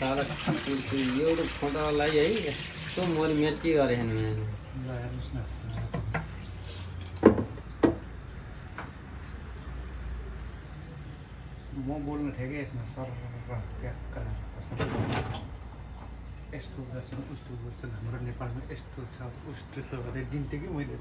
साला एउटा फोटोलाई है यस्तो मरिमेटी गरेछन् मैले ल हेर्नुहोस् न म बोल्न ठेकै यसमा सर यस्तो गर्छन् उस्तो गर्छन् हाम्रो नेपालमा यस्तो छ उस्तो छ भने दिन्थेँ कि मैले